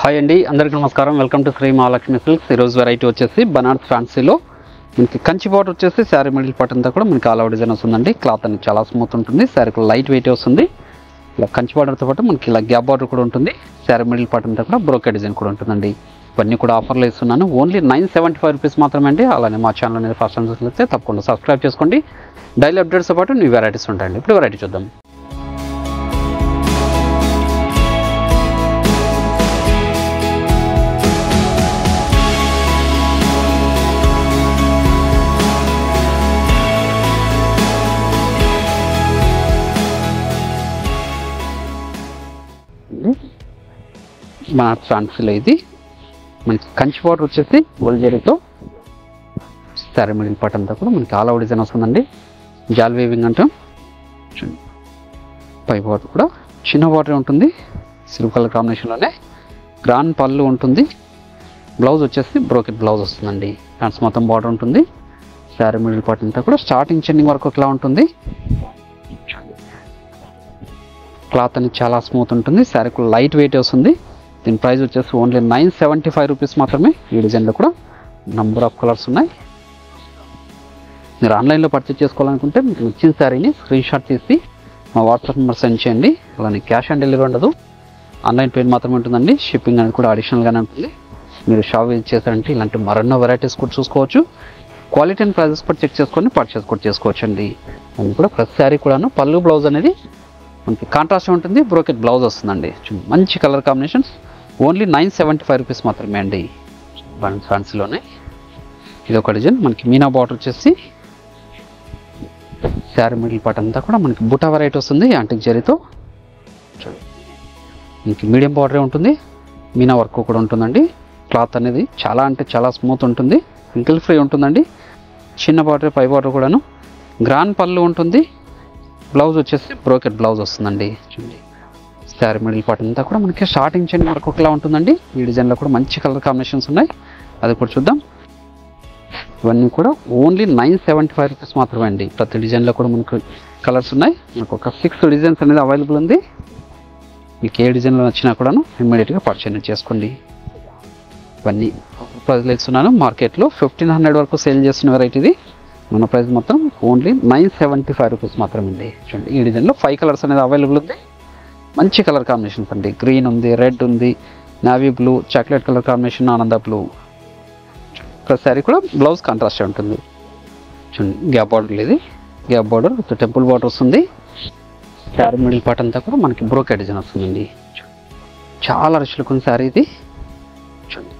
Hi అండి, అందరికీ నమస్కారం. Welcome to Shri Mahalakshmi silks. ఈరోజు వెరైటీ వచ్చేసి బనారస్ ఫ్యాన్సీలో మనకి కంచి బార్డర్ వచ్చేసి శారీ మిడిల్ పార్ట్ అంతా కూడా మనకి ఆల్ ఓవర్ డిజైన్ వస్తుందండి. క్లాత్ అనేది చాలా స్మూత్ ఉంటుంది. శారీ లైట్ వెయిట్ వస్తుంది. ఇలా కంచి బార్డర్తో పాటు మనకి ఇలా గ్యాప్ బార్డర్ కూడా ఉంటుంది. శారీ మిడిల్ పార్ట్ అంతా కూడా బ్రోకెట్ డిజైన్ కూడా ఉంటుందండి. ఇవన్నీ కూడా ఆఫర్లో ఇస్తున్నాను. ఓన్లీ 975 రూపీస్ మాత్రమే అండి. అలానే మా ఛానల్ అనేది ఫస్ట్ టైం చూసినట్లయితే తప్పకుండా సబ్స్క్రైబ్ చేసుకోండి. డైలీ అప్డేట్స్తో పాటు న్యూ వెరైటీస్ ఉంటాయండి. ఇప్పుడు వెరైటీ చూద్దాం. మన ఫ్యాన్సీలో ఇది మనకి కంచి బార్డర్ వచ్చేసి గోల్డ్ జరీతో శారీ మిడిల్ పార్ట్ అంతా కూడా మనకి ఆల్ ఓవర్ డిజైన్ వస్తుందండి. జాల్ వీవింగ్ అంటాం. పై బార్డర్ కూడా చిన్న బార్డర్ ఉంటుంది. సిల్వర్ కలర్ కాంబినేషన్లోనే గ్రాండ్ పళ్ళు ఉంటుంది. బ్లౌజ్ వచ్చేసి బ్రోకెట్ బ్లౌజ్ వస్తుందండి. హ్యాండ్స్ మొత్తం బార్డర్ ఉంటుంది. శారీ మిడిల్ పార్ట్ అంతా కూడా స్టార్టింగ్ చెన్నింగ్ వరకు ఒకలా ఉంటుంది. క్లాత్ అనేది చాలా స్మూత్ ఉంటుంది. శారీ కూడా లైట్ వెయిట్ వస్తుంది. దీని ప్రైస్ వచ్చేసి ఓన్లీ 975 రూపీస్ మాత్రమే. ఈ డిజైన్లో కూడా నంబర్ ఆఫ్ కలర్స్ ఉన్నాయి. మీరు ఆన్లైన్లో పర్చేస్ చేసుకోవాలనుకుంటే మీకు నచ్చిన శారీని స్క్రీన్ షాట్ తీసి మా వాట్సాప్ నెంబర్ సెండ్ చేయండి. అలానే క్యాష్ ఆన్ డెలివరీ ఉండదు. ఆన్లైన్ పేమెంట్ మాత్రమే ఉంటుందండి. షిప్పింగ్ అనేది కూడా అడిషనల్గానే ఉంటుంది. మీరు షాప్ విజిట్ చేశారంటే ఇలాంటి మరెన్నో వెరైటీస్ కూడా చూసుకోవచ్చు. క్వాలిటీ అండ్ ప్రైజెస్ కూడా చెక్ చేసుకొని పర్చేస్ కూడా చేసుకోవచ్చు అండి. అది కూడా ప్రతి శారీ కూడాను పళ్ళు బ్లౌజ్ అనేది మనకి కాంట్రాస్ట్ ఉంటుంది. బ్రోకెట్ బ్లౌజ్ వస్తుందండి. మంచి కలర్ కాంబినేషన్స్. ఓన్లీ 975 రూపీస్ మాత్రమే అండి. ఫ్యాన్సీలోనే ఇది ఒక డిజైన్. మనకి మీనా బార్డర్ వచ్చేసి శారీ మిడిల్ పార్ట్ అంతా కూడా మనకి బుటా వెరైటీ వస్తుంది. యాంటిక్ జరీతో మనకి మీడియం బార్డరే ఉంటుంది. మీనా వర్క్ కూడా ఉంటుందండి. క్లాత్ అనేది చాలా అంటే చాలా స్మూత్ ఉంటుంది. రింకిల్ ఫ్రీ ఉంటుందండి. చిన్న బార్డర్ పై బార్డర్ కూడాను గ్రాండ్ పళ్ళు ఉంటుంది. బ్లౌజ్ వచ్చేసి బ్రోకెట్ బ్లౌజ్ వస్తుందండి. చూడండి శారీ మిడిల్ పార్ట్ అంతా కూడా మనకి స్టార్టింగ్ చెన్ వరకు ఒకలా ఉంటుందండి. ఈ డిజైన్లో కూడా మంచి కలర్ కాంబినేషన్స్ ఉన్నాయి. అది కూడా చూద్దాం. ఇవన్నీ కూడా ఓన్లీ 975 రూపీస్ మాత్రమే అండి. ప్రతి డిజైన్లో కూడా మనకు కలర్స్ ఉన్నాయి. మనకు ఒక 6 డిజైన్స్ అనేది అవైలబుల్ ఉంది. మీకు ఏ డిజైన్లో నచ్చినా కూడాను ఇమ్మీడియట్గా పర్చేజ్ చేసుకోండి. ఇవన్నీ ప్రైస్లో ఇస్తున్నాను. మార్కెట్లో 1500 వరకు సేల్ చేస్తున్న వెరైటీ ఇది. మన ప్రైస్ మొత్తం ఓన్లీ 975 రూపీస్ మాత్రమే అండి. చూడండి ఈ డిజైన్లో 5 కలర్స్ అనేది అవైలబుల్ ఉంది. మంచి కలర్ కాంబినేషన్స్ అండి. గ్రీన్ ఉంది, రెడ్ ఉంది, navy blue, chocolate colour combination, ఆనంద బ్లూ. ప్రతిసారి కూడా బ్లౌజ్ కాంట్రాస్ట్ ఉంటుంది. చూడండి గ్యాప్ బార్డర్ ఇది. Gap border with temple border వస్తుంది. శారీ మిడిల్ పార్ట్ అంతా కూడా మనకి బ్రోకెట్ డిజైన్ వస్తుందండి. చాలా రిచ్లుక్ ఉంది శారీ ఇది. చూడండి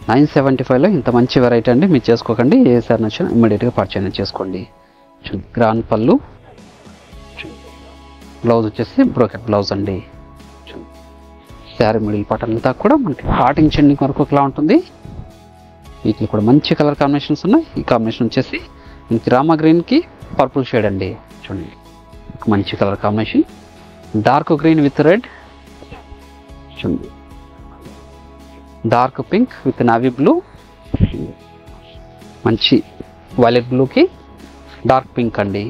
975లో ఇంత మంచి వెరైటీ అండి. మీరు చేసుకోకండి. ఏ సార్ నచ్చినా ఇమ్మీడియట్గా పర్చేజ్ చేసుకోండి. గ్రాండ్ పళ్ళు, బ్లౌజ్ వచ్చేసి బ్రోకెట్ బ్లౌజ్ అండి. శారీ మిడిల్ పార్ట్ అంతా కూడా మనకి స్టార్టింగ్ చెండింగ్ వరకు ఒకలా ఉంటుంది. వీటిలో కూడా మంచి కలర్ కాంబినేషన్స్ ఉన్నాయి. ఈ కాంబినేషన్ వచ్చేసి మనకి రామా గ్రీన్కి పర్పుల్ షేడ్ అండి. చూడండి మంచి colour combination. Dark green with red, చూడండి dark pink with navy blue, మంచి వైలెట్ బ్లూకి డార్క్ పింక్ అండి.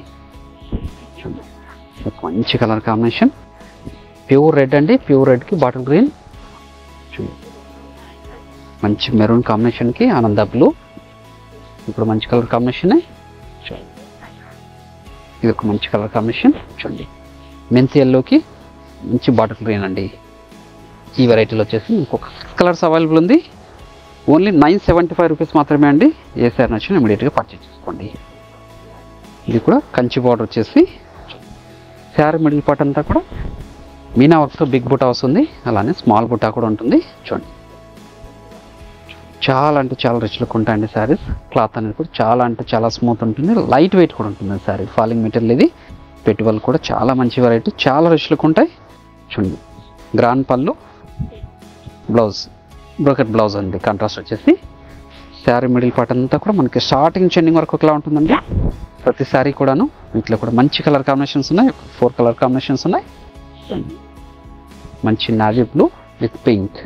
మంచి కలర్ కాంబినేషన్. ప్యూర్ రెడ్ అండి. ప్యూర్ రెడ్కి బాటిల్ గ్రీన్, మంచి మెరూన్ కాంబినేషన్కి ఆనంద బ్లూ. ఇప్పుడు మంచి కలర్ కాంబినేషన్. ఇది ఒక మంచి కలర్ కాంబినేషన్. చూడండి మెంతి ఎల్లోకి మంచి బాటిల్ గ్రీన్ అండి. ఈ వెరైటీలో వచ్చేసి ఇంకొక 6 కలర్స్ అవైలబుల్ ఉంది. ఓన్లీ 975 రూపీస్ మాత్రమే అండి. ఏ సార్ నచ్చినా ఇమీడియట్గా పర్చేజ్ చేసుకోండి. ఇది కూడా కంచి బార్డర్ వచ్చేసి శారీ మిడిల్ పార్ట్ అంతా కూడా మీనా వర్క్తో బిగ్ బుటా వస్తుంది. అలానే స్మాల్ బుటా కూడా ఉంటుంది. చూడండి చాలా అంటే చాలా రిచ్ లుక్ ఉంటాయండి శారీస్. క్లాత్ అనేది కూడా చాలా అంటే చాలా స్మూత్ ఉంటుంది. లైట్ వెయిట్ కూడా ఉంటుంది శారీ. ఫాలింగ్ మెటీరియల్ ఇది. పెట్టుబడులు కూడా చాలా మంచి వెరైటీ. చాలా రిచ్ లుక్ ఉంటాయి. చూడండి గ్రాండ్ పళ్ళు, బ్లౌజ్ బ్రోకెట్ బ్లౌజ్ అండి. కాంట్రాస్ట్ వచ్చేసి శారీ మిడిల్ పార్ట్ అంతా కూడా మనకి స్టార్టింగ్ చెండింగ్ వరకు ఒకలా ఉంటుందండి. ప్రతి శారీ కూడాను వీటిలో కూడా మంచి కలర్ కాంబినేషన్స్ ఉన్నాయి. 4 కలర్ కాంబినేషన్స్ ఉన్నాయి. మంచి navy blue with pink,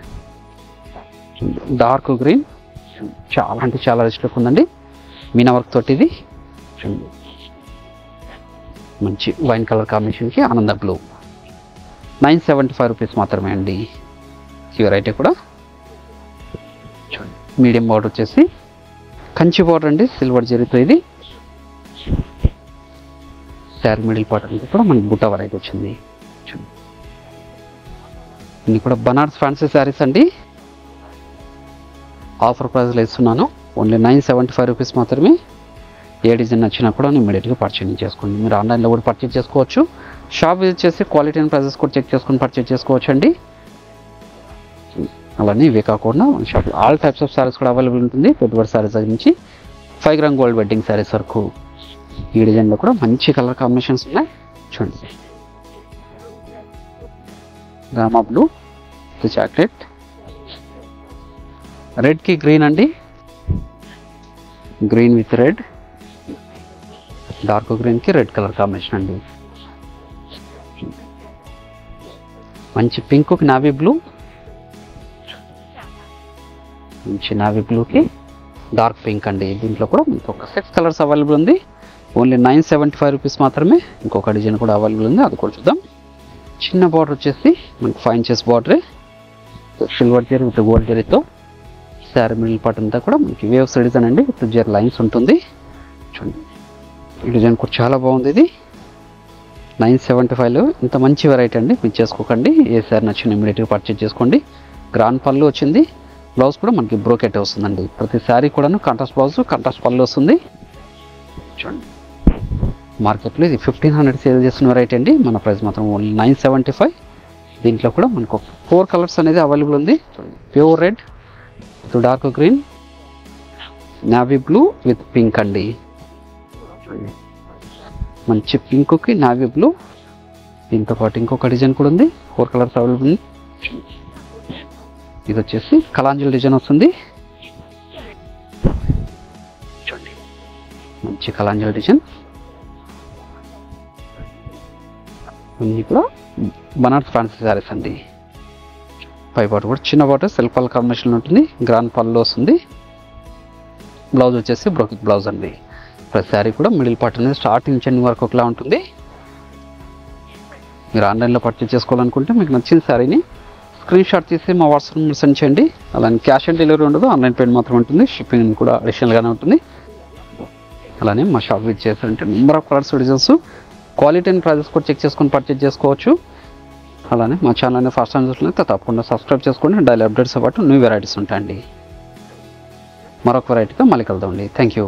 dark green. చాలా అంటే చాలా రిచ్ లుక్ ఉందండి. మీనా వర్క్ తోటి ఇది. మంచి వైన్ కలర్ కాంబినేషన్కి ఆనంద బ్లూ. 975 రూపీస్ మాత్రమే అండి. ఈ వెరైటీ కూడా చూడండి. మీడియం బార్డర్ వచ్చేసి కంచి బార్డర్ అండి, సిల్వర్ జరీతో ఇది. శారీ మిడిల్ పార్ట్ అనేది కూడా మనకి బుట్ట వెరైటీ వచ్చింది. చూడండి, ఇన్ని కూడా బనారస్ ఫ్యాన్సీ శారీస్ అండి. ఆఫర్ ప్రైస్లో ఇస్తున్నాను. ఓన్లీ 975 రూపీస్ మాత్రమే. ఏ డిజైన్ నచ్చినా కూడా ఇమీడియట్గా పర్చేజ్ చేసుకోండి. మీరు ఆన్లైన్లో కూడా పర్చేజ్ చేసుకోవచ్చు. షాప్ విజిట్ చేసి క్వాలిటీ అండ్ ప్రైజెస్ కూడా చెక్ చేసుకొని పర్చేజ్ చేసుకోవచ్చు అండి. అలానే ఇవే కాకుండా మన షాప్లో ఆల్ టైప్స్ ఆఫ్ శారీస్ కూడా అవైలబుల్ ఉంటుంది. పెట్టుబడి శారీస్ నుంచి 5 గ్రామ్ గోల్డ్ వెడ్డింగ్ శారీస్ వరకు. ఈ డిజైన్లో కూడా మంచి కలర్ కాంబినేషన్స్ ఉన్నాయి. చూడండి, రామా బ్లూ, చాక్లెట్, రెడ్కి గ్రీన్ అండి, గ్రీన్ విత్ రెడ్, డార్క్ గ్రీన్కి రెడ్ కలర్ కాంబినేషన్ అండి. మంచి పింక్కి నావీ బ్లూ, మంచి నావీ బ్లూకి డార్క్ పింక్ అండి. దీంట్లో కూడా మీకు ఒక 6 కలర్స్ అవైలబుల్ ఉంది. ఓన్లీ 975 రూపీస్ మాత్రమే. ఇంకొక డిజైన్ కూడా అవైలబుల్ ఉంది, అది కూడా చూద్దాం. చిన్న బార్డర్ వచ్చేసి మనకి 5 ఇంచెస్ బార్డరే, సిల్వర్ జరీ విత్ గోల్డ్ జరీతో. శారీ మిడిల్ పార్ట్ అంతా కూడా మనకి వేవ్స్ డిజైన్ అండి, విత్ జరీ లైన్స్ ఉంటుంది. చూడండి, ఈ డిజైన్ కూడా చాలా బాగుంది. ఇది 975లో ఇంత మంచి వెరైటీ అండి, మిస్ చేసుకోకండి. ఏ శారీ నచ్చిన ఇమీడియట్గా పర్చేజ్ చేసుకోండి. గ్రాండ్ పళ్ళు వచ్చింది. బ్లౌజ్ కూడా మనకి బ్రోకెట్ వస్తుందండి. ప్రతి శారీ కూడాను కాంట్రాస్ట్ బ్లౌజ్, కాంట్రాస్ట్ పళ్ళు వస్తుంది. చూడండి, మార్కెట్లో ఇది 1500 సేల్ చేస్తున్న వెరైటీ అండి. మన ప్రైస్ మాత్రం ఓన్లీ 975. దీంట్లో కూడా మనకు 4 కలర్స్ అనేది అవైలబుల్ ఉంది. Pure red with dark green, navy blue with pink అండి. మంచి పింక్కి నావీ బ్లూ. దీంతో పాటు ఇంకొక డిజైన్ కూడా ఉంది. 4 కలర్స్ అవైలబుల్ ఉంది. ఇది వచ్చేసి కలాంజల్ డిజైన్ వస్తుంది. చూడండి, మంచి కలాంజల్ డిజైన్. ఇన్ని కూడా బనారస్ ఫ్యాన్సీ శారీస్ అండి. పై బార్డర్ కూడా చిన్న బార్డర్ సెల్ఫ్ పల్ కాంబినేషన్ ఉంటుంది. గ్రాండ్ పళ్ళు వస్తుంది. బ్లౌజ్ వచ్చేసి బ్రోకెట్ బ్లౌజ్ అండి. ప్రతి శారీ కూడా మిడిల్ పార్ట్ అనేది స్టార్టింగ్ నుంచి ఎండింగ్ వరకు ఒకలా ఉంటుంది. మీరు ఆన్లైన్లో పర్చేజ్ చేసుకోవాలనుకుంటే మీకు నచ్చిన శారీని స్క్రీన్ షాట్ తీసి మా వాట్సాప్ నెంబర్ సెండ్ చేయండి. అలానే క్యాష్ ఆన్ డెలివరీ ఉండదు, ఆన్లైన్ పేమెంట్ మాత్రం ఉంటుంది. షిప్పింగ్ కూడా అడిషనల్గానే ఉంటుంది. అలానే మా షాప్ విజిట్ చేస్తారంటే number of colours, designs, quality and prices కూడా చెక్ చేసుకొని పర్చేజ్ చేసుకోవచ్చు. అలానే మా ఛానల్ని ఫస్ట్ టైం చూసినట్లయితే తప్పకుండా సబ్స్క్రైబ్ చేసుకోండి. డైలీ అప్డేట్స్ పాటు న్యూ వెరైటీస్ ఉంటాయండి. మరొక వెరైటీతో మళ్ళీ కలుద్దామండి. Thank you.